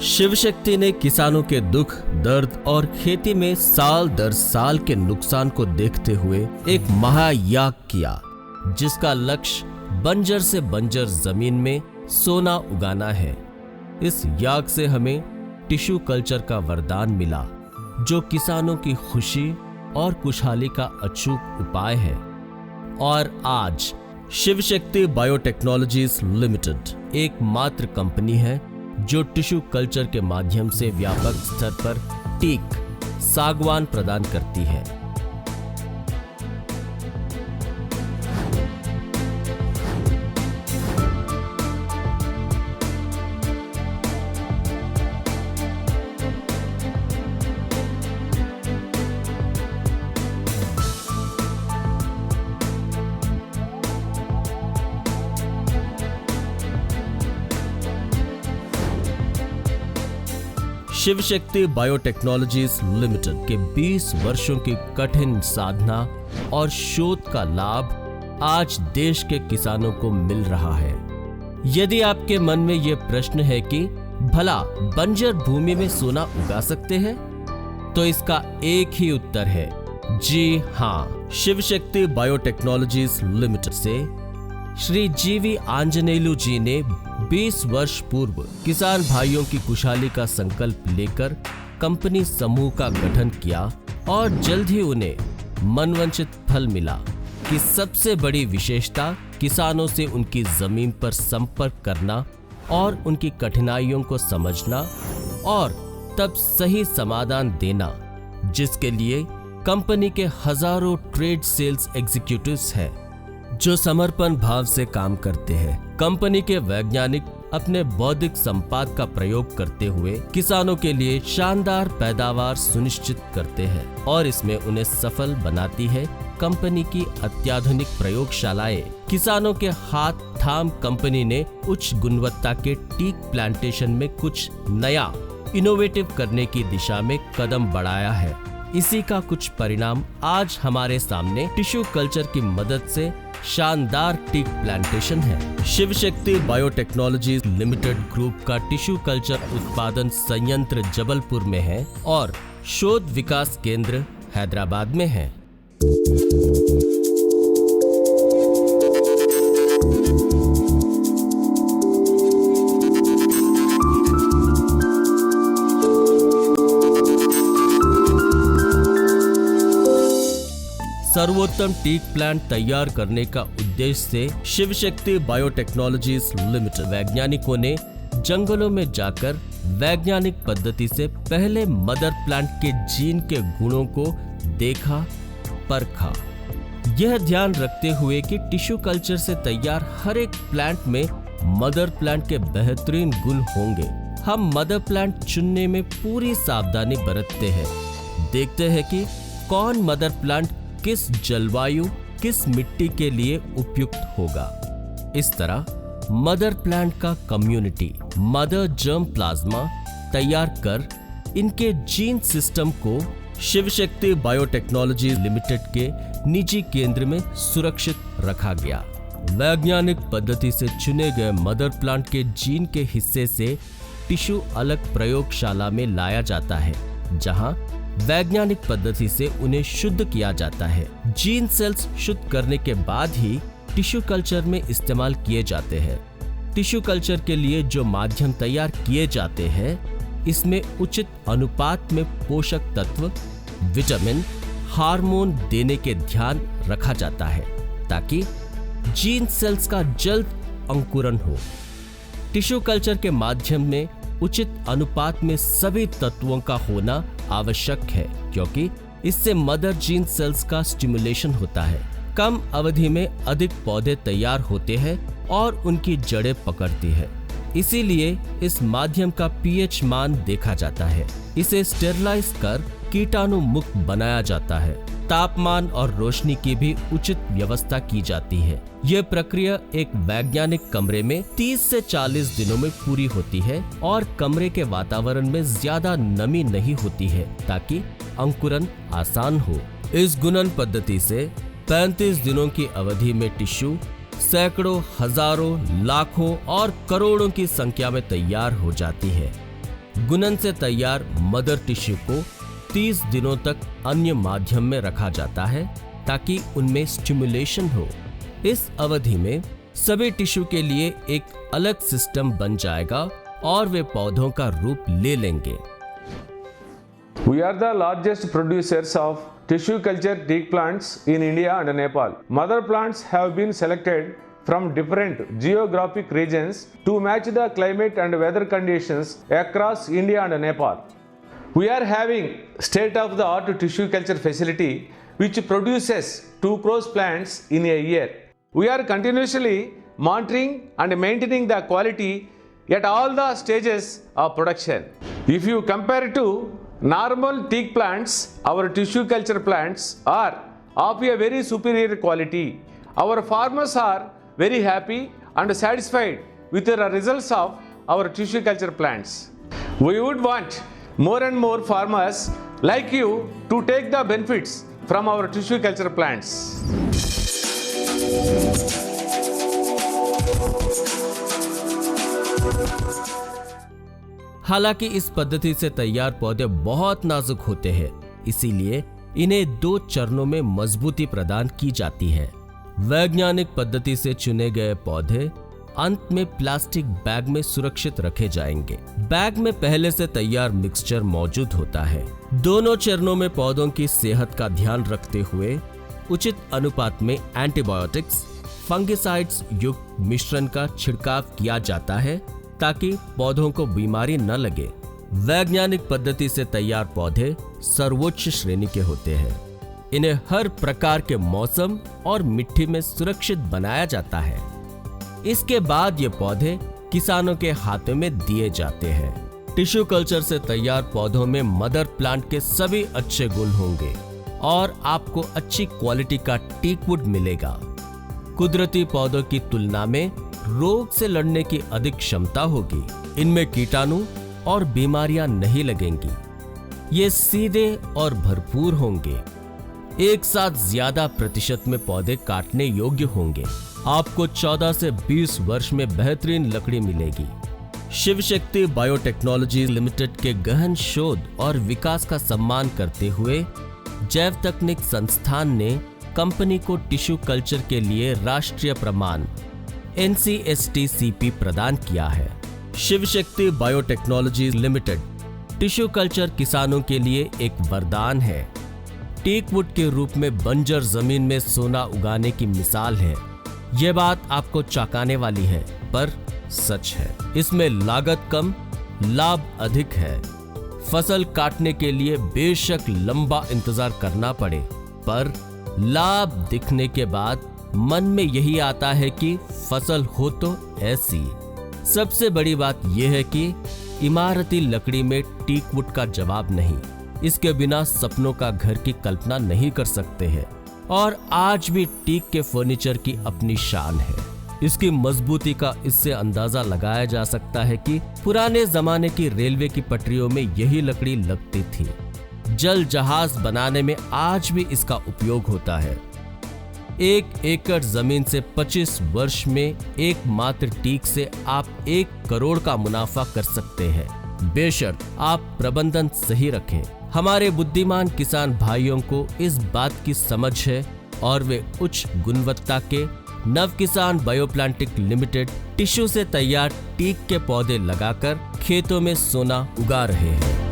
शिव शक्ति ने किसानों के दुख, दर्द और खेती में साल दर साल के नुकसान को देखते हुए एक महायाग किया, जिसका लक्ष्य बंजर से बंजर जमीन में सोना उगाना है। इस याग से हमें टिश्यू कल्चर का वरदान मिला, जो किसानों की खुशी और खुशहाली का अचूक उपाय है। और आज शिव शक्ति बायोटेक्नोलॉजीज लिमिटेड एकमात्र कंपनी है जो टिश्यू कल्चर के माध्यम से व्यापक स्तर पर टीक सागवान प्रदान करती है। शिव शक्ति बायोटेक्नोलॉजीज लिमिटेड के 20 वर्षों की कठिन साधना और शोध का लाभ आज देश के किसानों को मिल रहा है। यदि आपके मन में यह प्रश्न है कि भला बंजर भूमि में सोना उगा सकते हैं, तो इसका एक ही उत्तर है, जी हाँ। शिव शक्ति बायोटेक्नोलॉजीज लिमिटेड से श्री जीवी आंजनेयलु जी ने 20 वर्ष पूर्व किसान भाइयों की खुशहाली का संकल्प लेकर कंपनी समूह का गठन किया और जल्द ही उन्हें मनवांछित फल मिला कि सबसे बड़ी विशेषता किसानों से उनकी जमीन पर संपर्क करना और उनकी कठिनाइयों को समझना और तब सही समाधान देना, जिसके लिए कंपनी के हजारों ट्रेड सेल्स एग्जीक्यूटिव्स हैं जो समर्पण भाव से काम करते हैं। कंपनी के वैज्ञानिक अपने बौद्धिक संपदा का प्रयोग करते हुए किसानों के लिए शानदार पैदावार सुनिश्चित करते हैं और इसमें उन्हें सफल बनाती है। कंपनी की अत्याधुनिक प्रयोगशालाएं किसानों के हाथ थाम कंपनी ने उच्च गुणवत्ता के टीक प्लांटेशन में कुछ नया इनोवेटिव करने की दिशा में कदम बढ़ाया है। इसी का कुछ परिणाम आज हमारे सामने टिश्यू कल्चर की मदद से शानदार टीक प्लांटेशन है। Shiv Shakti biotechnologies limited group का टिश्यू कल्चर उत्पादन संयंत्र जबलपुर में है और शोध विकास केंद्र हैदराबाद में है। सर्वोत्तम टीक प्लांट तैयार करने का उद्देश्य से शिव शक्ति बायोटेक्नोलॉजीज लिमिटेड वैज्ञानिकों ने जंगलों में जाकर वैज्ञानिक पद्धति से पहले मदर प्लांट के जीन के गुणों को देखा, परखा। यह ध्यान रखते हुए कि टिश्यू कल्चर से तैयार हर एक प्लांट में मदर प्लांट के बेहतरीन गुण होंगे, हम मदर प्लांट चुनने में पूरी सावधानी बरतते हैं। देखते हैं कि कौन मदर प्लांट किस जलवायु, किस मिट्टी के लिए उपयुक्त होगा। इस तरह मदर प्लांट का कम्युनिटी मदर जर्म प्लाज्मा तैयार कर इनके जीन सिस्टम को शिव शक्ति बायोटेक्नोलॉजी लिमिटेड के निजी केंद्र में सुरक्षित रखा गया। वैज्ञानिक पद्धति से चुने गए मदर प्लांट के जीन के हिस्से से टिश्यू अलग प्रयोगशाला में लाया जाता है, जहां वैज्ञानिक पद्धति से उन्हें शुद्ध किया जाता है। जीन सेल्स शुद्ध करने के बाद ही टिश्यू कल्चर में इस्तेमाल किए जाते हैं। टिश्यू कल्चर के लिए जो माध्यम तैयार किए जाते हैं, इसमें उचित अनुपात में पोषक तत्व, विटामिन, हार्मोन देने के ध्यान रखा जाता है ताकि जीन सेल्स का जल्द अंकुरण हो। टिश्यू कल्चर के माध्यम में उचित अनुपात में सभी तत्वों का होना आवश्यक है, क्योंकि इससे मदर जीन सेल्स का स्टिमुलेशन होता है। कम अवधि में अधिक पौधे तैयार होते हैं और उनकी जड़ें पकड़ती है। इसीलिए इस माध्यम का पीएच मान देखा जाता है। इसे स्टेरलाइज कर कीटाणु मुक्त बनाया जाता है। तापमान और रोशनी की भी उचित व्यवस्था की जाती है। यह प्रक्रिया एक वैज्ञानिक कमरे में 30 से 40 दिनों में पूरी होती है और कमरे के वातावरण में ज्यादा नमी नहीं होती है ताकि अंकुरण आसान हो। इस गुणन पद्धति से 35 दिनों की अवधि में टिश्यू सैकड़ों, हजारों, लाखों और करोड़ों की संख्या में तैयार हो जाती है। गुणन से तैयार मदर टिश्यू को 30 दिनों तक अन्य माध्यम में रखा जाता है ताकि उनमें स्टिमुलेशन हो। इस अवधि में सभी टिश्यू के लिए एक अलग सिस्टम बन जाएगा और वे पौधों का रूप ले लेंगे। We are the largest producers of tissue culture teak plants in India and Nepal. Mother plants have been selected from different geographic regions to match the climate and weather conditions across India and Nepal. We are having state-of-the-art tissue culture facility which produces 2 crore plants in a year. We are continuously monitoring and maintaining the quality at all the stages of production. If you compare to normal teak plants, our tissue culture plants are of a very superior quality. Our farmers are very happy and satisfied with the results of our tissue culture plants. We would want more and more farmers like you to take the benefits from our tissue culture plants. हालांकि इस पद्धति से तैयार पौधे बहुत नाजुक होते हैं, इसीलिए इन्हें 2 चरणों में मजबूती प्रदान की जाती है। वैज्ञानिक पद्धति से चुने गए पौधे अंत में प्लास्टिक बैग में सुरक्षित रखे जाएंगे। बैग में पहले से तैयार मिक्सचर मौजूद होता है। दोनों चरणों में पौधों की सेहत का ध्यान रखते हुए उचित अनुपात में एंटीबायोटिक्स, फंगिसाइड्स युक्त मिश्रण का छिड़काव किया जाता है ताकि पौधों को बीमारी न लगे। वैज्ञानिक पद्धति से तैयार पौधे सर्वोच्च श्रेणी के होते हैं। इन्हें हर प्रकार के मौसम और मिट्टी में सुरक्षित बनाया जाता है। इसके बाद ये पौधे किसानों के हाथों में दिए जाते हैं। टिश्यू कल्चर से तैयार पौधों में मदर प्लांट के सभी अच्छे गुण होंगे और आपको अच्छी क्वालिटी का टीकवुड मिलेगा। कुदरती पौधों की तुलना में रोग से लड़ने की अधिक क्षमता होगी। इनमें कीटाणु और बीमारियां नहीं लगेंगी। ये सीधे और भरपूर होंगे। एक साथ ज्यादा प्रतिशत में पौधे काटने योग्य होंगे। आपको 14 से 20 वर्ष में बेहतरीन लकड़ी मिलेगी। शिव शक्ति बायोटेक्नोलॉजी लिमिटेड के गहन शोध और विकास का सम्मान करते हुए जैव तकनीक संस्थान ने कंपनी को टिश्यू कल्चर के लिए राष्ट्रीय प्रमाण NCST/CP प्रदान किया है। Shiv Shakti biotechnology limited tissue culture किसानों के लिए एक वरदान है। टीकवुड के रूप में बंजर जमीन में सोना उगाने की मिसाल है। यह बात आपको चौंकाने वाली है, पर सच है। इसमें लागत कम, लाभ अधिक है। फसल काटने के लिए बेशक लंबा इंतजार करना पड़े, पर लाभ दिखने के बाद मन में यही आता है कि फसल हो तो ऐसी। सबसे बड़ी बात यह है कि इमारती लकड़ी में टीकवुड का जवाब नहीं। इसके बिना सपनों का घर की कल्पना नहीं कर सकते हैं। और आज भी टीक के फर्नीचर की अपनी शान है। इसकी मजबूती का इससे अंदाजा लगाया जा सकता है कि पुराने जमाने की रेलवे की पटरियों में यही लकड़ी लगती थी। जल जहाज बनाने में आज भी इसका उपयोग होता है। 1 एकड़ जमीन से 25 वर्ष में एकमात्र टीक से आप 1 करोड़ का मुनाफा कर सकते हैं, बेशर्त आप प्रबंधन सही रखें। हमारे बुद्धिमान किसान भाइयों को इस बात की समझ है और वे उच्च गुणवत्ता के नव किसान बायोप्लांटिक लिमिटेड टिश्यू से तैयार टीक के पौधे लगाकर खेतों में सोना उगा रहे हैं।